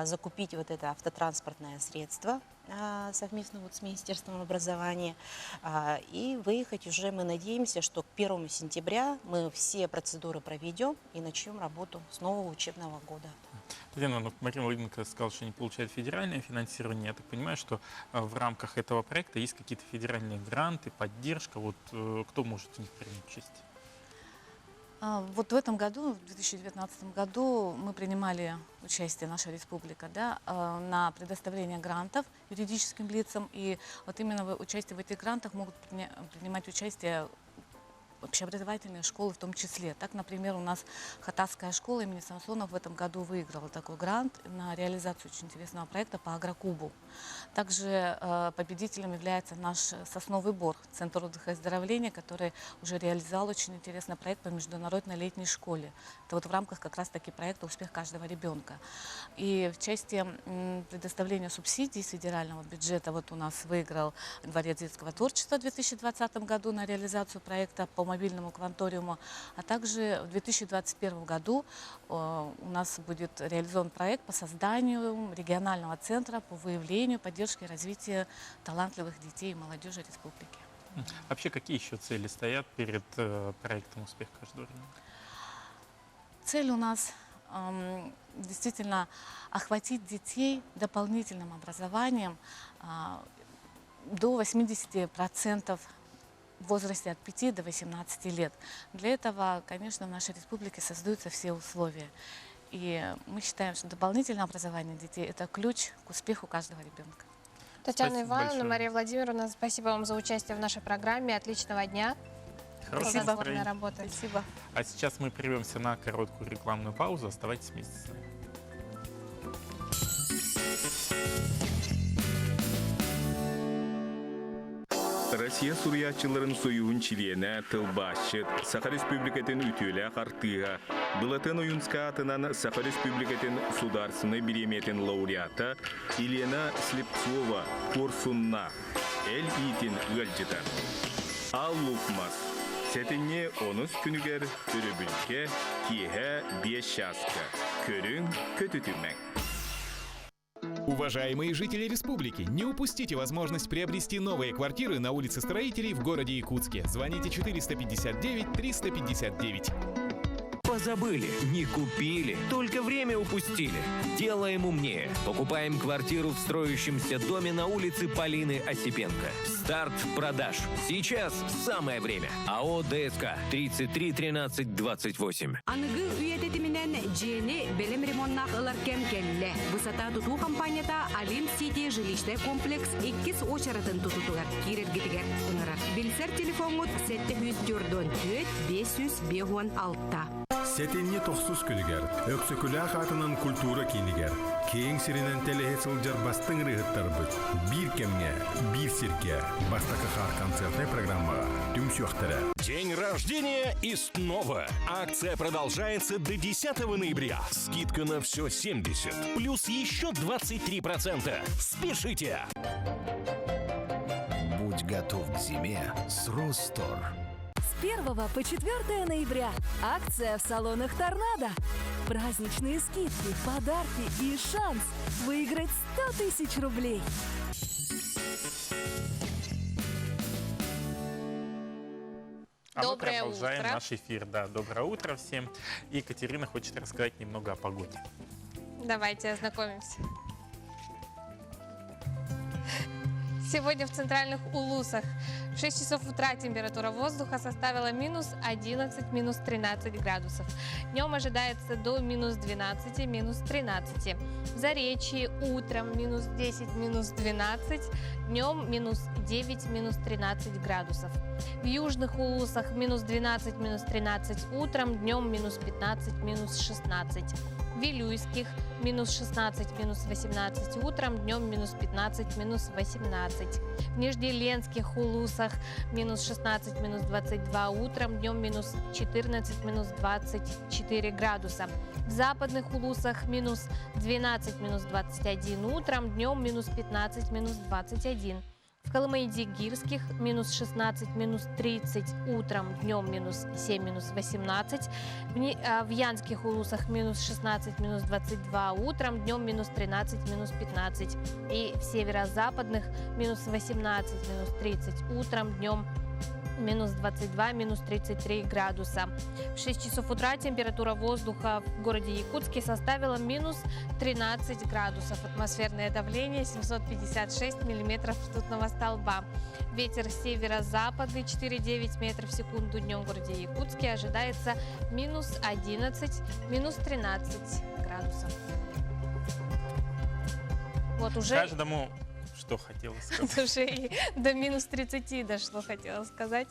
S6: закупить вот это автотранспортное средство совместно вот с Министерством образования и выехать уже, мы надеемся, что к 1 сентября мы все процедуры проведем и начнем работу с нового учебного года.
S2: Татьяна, Мария Владимировна сказала, что не получает федеральное финансирование. Я так понимаю, что в рамках этого проекта есть какие-то федеральные гранты, поддержка. Вот кто может в них принять участие?
S23: Вот в этом году, в 2019 году, мы принимали участие, наша республика, да, на предоставление грантов юридическим лицам. И вот именно участие в этих грантах могут принимать участие общеобразовательные школы в том числе. Так, например, у нас Хатасская школа имени Самсонов в этом году выиграла такой грант на реализацию очень интересного проекта по агрокубу. Также победителем является наш Сосновый Бор, Центр отдыха и оздоровления, который уже реализовал очень интересный проект по международной летней школе. Это вот в рамках как раз-таки проекта «Успех каждого ребенка». И в части предоставления субсидий с федерального бюджета вот у нас выиграл Дворец детского творчества в 2020 году на реализацию проекта по мобильному «Кванториуму», а также в 2021 году у нас будет реализован проект по созданию регионального центра по выявлению, поддержке и развитию талантливых детей и молодежи республики.
S2: Вообще, какие еще цели стоят перед проектом «Успех каждого ребенка»?
S23: Цель у нас действительно охватить детей дополнительным образованием до 80% в возрасте от 5 до 18 лет. Для этого, конечно, в нашей республике создаются все условия. И мы считаем, что дополнительное образование детей – это ключ к успеху каждого ребенка.
S1: Татьяна Ивановна, Мария Владимировна, спасибо вам за участие в нашей программе. Отличного дня.
S2: Хорошего настроения.
S1: Работы.
S23: Спасибо.
S2: А сейчас мы прервемся на короткую рекламную паузу. Оставайтесь вместе с нами.
S15: Россия сурьячыларын союын чилиене тылбашчыт Саха Республикатын ütüle қартыға. Былатын уюнска атынан Саха Республикатын сударсыны биреметин лауреата Елена Слепцова курсунна Эл итин ғылжыта. Ал лукмас. Сетіне 10 күнігер түрібілке киhe 5 шаска. Көрің көтүтүмәк.
S7: Уважаемые жители республики, не упустите возможность приобрести новые квартиры на улице Строителей в городе Якутске. Звоните 459 359.
S3: Позабыли, не купили, только время упустили. Делаем умнее. Покупаем квартиру в строящемся доме на улице Полины Осипенко. Старт продаж. Сейчас самое время. АО ДСК 33 13 28.
S9: Анıgı üyetetiminden Джени белем ремонтнах ыларкен келле. Высота туту компанията Алим Сити жилищный комплекс 2 очаратын тутутугар. Кирергитигер ыңырар. Билсер телефонут 704 500 алта.
S12: Сетенне тохсус күнігер, өксөкүлі қатынан культура кинигер. Кейін сиренен телехет сылжар бастың рыгыттар бүт. Бір кемге, бір сирке. Бастакы хар концертной программаға. Түм сюхтары.
S18: День рождения и снова. Акция продолжается до 10 ноября. Скидка на все 70, плюс еще 23%. Спешите!
S17: Будь готов к зиме с Ростор.
S24: С 1 по 4 ноября акция в салонах «Торнадо». Праздничные скидки, подарки и шанс выиграть 100 000 рублей.
S2: А мы
S1: Доброе
S2: продолжаем
S1: утро.
S2: наш эфир. Да, доброе утро всем. И Екатерина хочет рассказать немного о погоде.
S1: Давайте ознакомимся. Сегодня в центральных Улусах в 6 часов утра температура воздуха составила минус 11, минус 13 градусов. Днем ожидается до минус 12, минус 13. В Заречье утром минус 10, минус 12, днем минус 9, минус 13 градусов. В южных Улусах минус 12, минус 13 утром, днем минус 15, минус 16. В Вилюйских минус 16, минус 18 утром, днем минус 15, минус 18. В Нижнеленских Улусах минус 16, минус 22 утром, днем минус 14, минус 24 градуса. В западных Улусах минус 12, минус 21 утром, днем минус 15, минус 21. В Колымайди-Гирских минус 16, минус 30 утром, днем минус 7, минус 18. В Янских Улусах минус 16, минус 22 утром, днем минус 13, минус 15. И в северо-западных минус 18, минус 30 утром, днем минус 22, минус 33 градуса. В 6 часов утра температура воздуха в городе Якутске составила минус 13 градусов. Атмосферное давление 756 миллиметров ртутного столба. Ветер северо-западный 4,9 метров в секунду. Днем в городе Якутске ожидается минус 11, минус 13 градусов. Вот уже...
S2: Каждому... Что хотела сказать?
S1: Уже и до минус 30 дошло, хотела сказать,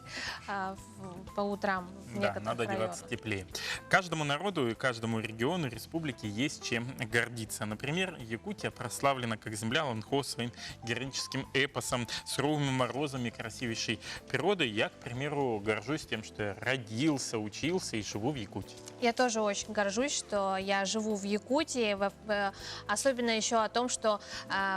S1: по утрам в
S2: Да,
S1: некоторых
S2: надо
S1: районах.
S2: одеваться теплее. Каждому народу и каждому региону республики есть чем гордиться. Например, Якутия прославлена как земля Ланхо своим героическим эпосом, суровыми морозами, красивейшей природой. Я, к примеру, горжусь тем, что я родился, учился и живу в Якутии.
S1: Я тоже очень горжусь, что я живу в Якутии, особенно еще о том, что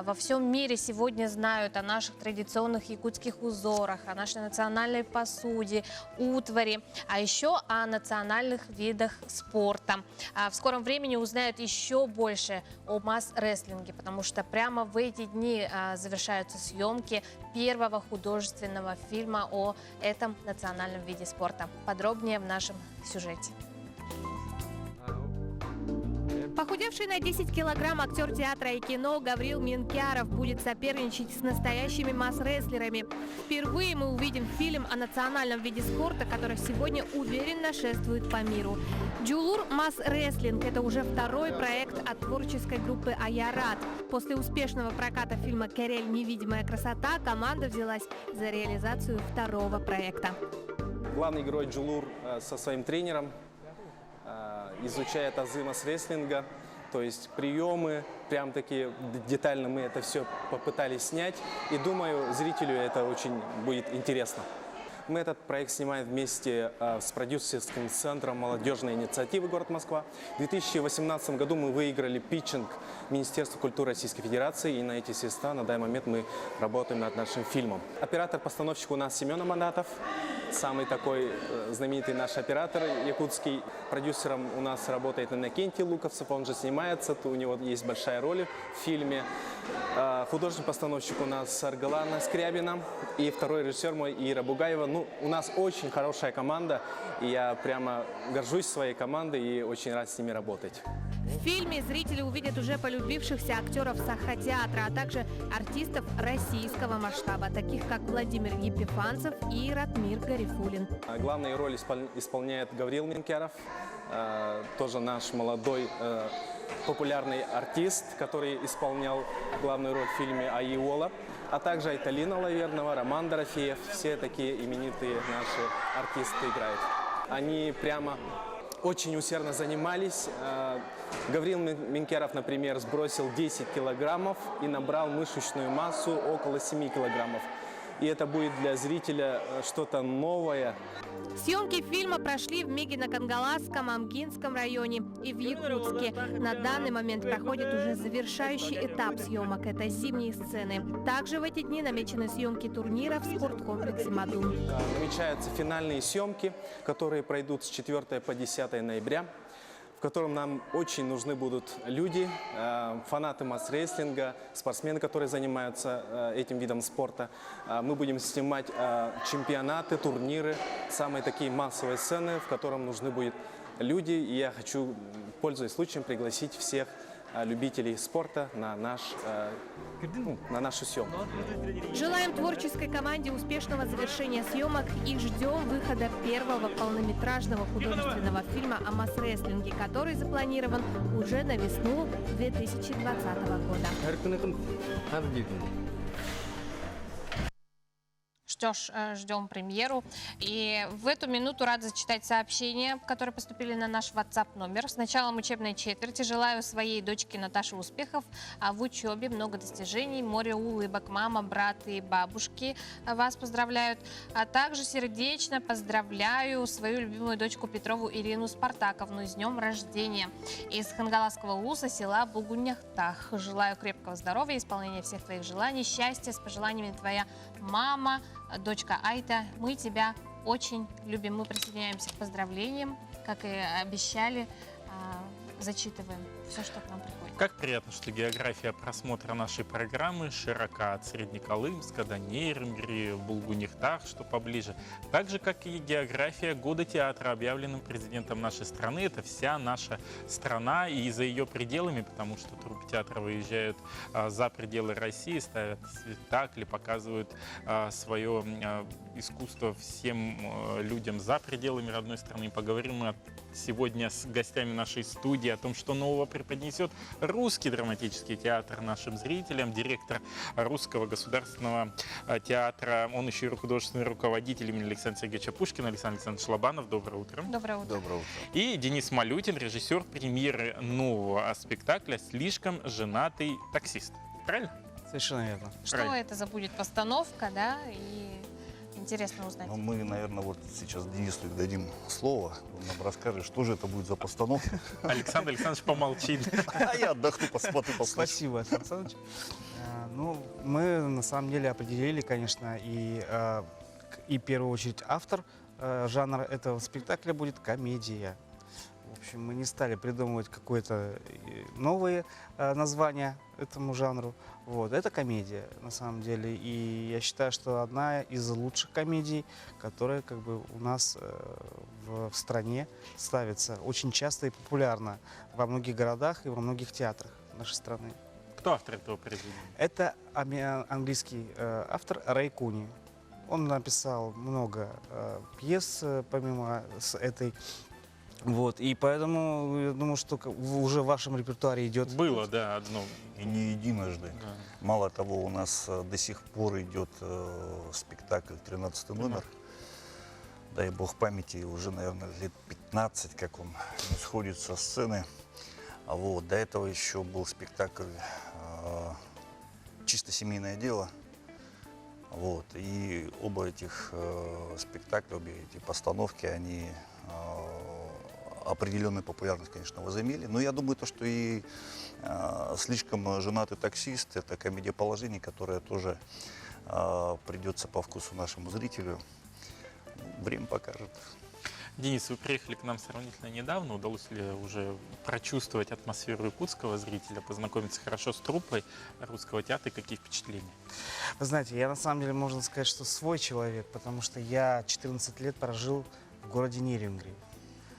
S1: во всем мире сегодня знают о наших традиционных якутских узорах, о нашей национальной посуде, утвари, а еще о национальных видах спорта. В скором времени узнают еще больше о масс-рестлинге, потому что прямо в эти дни завершаются съемки первого художественного фильма о этом национальном виде спорта. Подробнее в нашем сюжете. Похудевший на 10 килограмм актер театра и кино Гаврил Минкяров будет соперничать с настоящими масс-рестлерами. Впервые мы увидим фильм о национальном виде спорта, который сегодня уверенно шествует по миру. Джулур Масс-рестлинг – это уже второй проект от творческой группы Аярат. После успешного проката фильма «Керель. Невидимая красота» команда взялась за реализацию второго проекта.
S25: Главный герой Джулур со своим тренером изучает азы масс-рестлинга, то есть приемы, прям таки детально мы это все попытались снять. И думаю, зрителю это очень будет интересно. Мы этот проект снимаем вместе с продюсерским центром молодежной инициативы «Город Москва». В 2018 году мы выиграли питчинг Министерства культуры Российской Федерации, и на эти средства на данный момент мы работаем над нашим фильмом. Оператор-постановщик у нас Семен Аманатов, самый такой знаменитый наш оператор якутский. Продюсером у нас работает Иннокентий Луковцев, он же снимается, у него есть большая роль в фильме. Художественный постановщик у нас Аргалана Скрябина, и второй режиссер мой Ира Бугаева. у нас очень хорошая команда, и я прямо горжусь своей командой и очень рад с ними работать.
S8: В фильме зрители увидят уже полюбившихся актеров Саха-театра, а также артистов российского масштаба, таких как Владимир Епифанцев и Ратмир Гарифуллин.
S25: Главную роль исполняет Гаврил Минкеров, тоже наш молодой популярный артист, который исполнял главную роль в фильме «Айола», а также Айталина Лавернова, Роман Дорофеев. Все такие именитые наши артисты играют. Они прямо очень усердно занимались. Гаврил Минкеров, например, сбросил 10 килограммов и набрал мышечную массу около 7 килограммов. И это будет для зрителя что-то новое.
S8: Съемки фильма прошли в Мегино-Кангаласском, Амгинском районе и в Якутске. На данный момент проходит уже завершающий этап съемок этой зимней сцены. Также в эти дни намечены съемки турнира в спорткомплексе «Мадун».
S25: Намечаются финальные съемки, которые пройдут с 4 по 10 ноября, в котором нам очень нужны будут люди, фанаты масс-рестлинга, спортсмены, которые занимаются этим видом спорта. Мы будем снимать чемпионаты, турниры, самые такие массовые сцены, в котором нужны будут люди. И я хочу, пользуясь случаем, пригласить всех любителей спорта на нашу съемку.
S8: Желаем творческой команде успешного завершения съемок и ждем выхода первого полнометражного художественного фильма о масс-рестлинге, который запланирован уже на весну 2020 года.
S1: Что ж, ждем премьеру. И в эту минуту рад зачитать сообщения, которые поступили на наш WhatsApp номер. С началом учебной четверти желаю своей дочке Наташе успехов в учебе, много достижений, море улыбок. Мама, брат и бабушки вас поздравляют. А также сердечно поздравляю свою любимую дочку Петрову Ирину Спартаковну с днем рождения. Из Хангаласского улуса села Булгуняхтах. Желаю крепкого здоровья, исполнения всех твоих желаний, счастья. С пожеланиями твоя мама, дочка Айта. Мы тебя очень любим. Мы присоединяемся к поздравлениям, как и обещали, зачитываем все, что к нам приходит.
S2: Как приятно, что география просмотра нашей программы широка от Среднеколымска до Нейрынгри, Булгуняхтах, что поближе. Так же, как и география года театра, объявленным президентом нашей страны. Это вся наша страна и за ее пределами, потому что труппы театра выезжают за пределы России, ставят спектакли, показывают свое искусство всем людям за пределами родной страны. Поговорим мы сегодня с гостями нашей студии о том, что нового преподнесет русский драматический театр нашим зрителям. Директор Русского государственного театра, он еще и художественный руководитель имени Александра Сергеевича Пушкина, Александр Александрович Лобанов. Доброе утро.
S1: Доброе утро.
S10: Доброе утро.
S2: И Денис Малютин, режиссер премьеры нового спектакля «Слишком женатый таксист». Правильно?
S10: Совершенно верно.
S1: Что это за будет постановка, да, и интересно узнать.
S10: Ну, мы, наверное, вот сейчас Денису дадим слово, он нам расскажет, что же это будет за постановка.
S2: Александр Александрович помолчит.
S10: А я отдохну, посмотрю, послушаю.
S11: Спасибо, Александр Александрович. Ну, мы на самом деле определили, конечно, и в первую очередь автор жанра этого спектакля будет комедия. В общем, мы не стали придумывать какое-то новое название этому жанру. Вот, это комедия, на самом деле. И я считаю, что одна из лучших комедий, которая как бы у нас в стране ставится очень часто и популярно во многих городах и во многих театрах нашей страны.
S2: Кто автор этого произведения?
S11: Это английский автор Рэй Куни. Он написал много пьес помимо этой. Вот, и поэтому я думаю, что уже в вашем репертуаре идет.
S2: Было, да, одно.
S10: И не единожды.
S2: Да.
S10: Мало того, у нас до сих пор идет спектакль «13 номер». Дай бог памяти, уже, наверное, лет 15, как он не сходит со сцены. Вот, до этого еще был спектакль «Чисто семейное дело». Вот, и оба этих спектакля, обе эти постановки, они определенную популярность, конечно, возымели. Но я думаю, что и «Слишком женатый таксист» — это комедия положений, которая тоже придется по вкусу нашему зрителю. Время покажет.
S2: Денис, вы приехали к нам сравнительно недавно. Удалось ли уже прочувствовать атмосферу якутского зрителя, познакомиться хорошо с труппой русского театра? Какие впечатления?
S11: Вы знаете, я на самом деле, можно сказать, что свой человек, потому что я 14 лет прожил в городе Нерюнгри.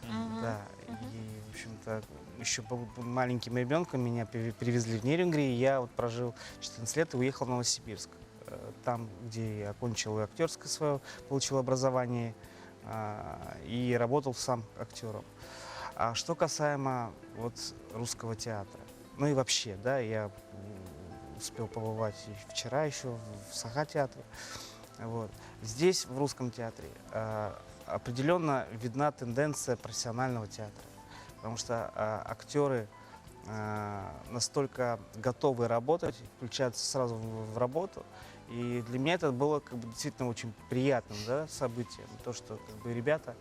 S11: Да, и, в общем-то, еще маленьким ребенком меня привезли в Нерюнгри, и я вот прожил 14 лет и уехал в Новосибирск. Там, где я окончил актерское свое, получил образование и работал сам актером. А что касаемо вот русского театра, ну и вообще, да, я успел побывать и вчера еще в Саха-театре. Вот. Здесь, в русском театре, определенно видна тенденция профессионального театра, потому что актеры настолько готовы работать, включаются сразу в работу. И для меня это было как бы действительно очень приятным, да, событием, то, что как бы ребята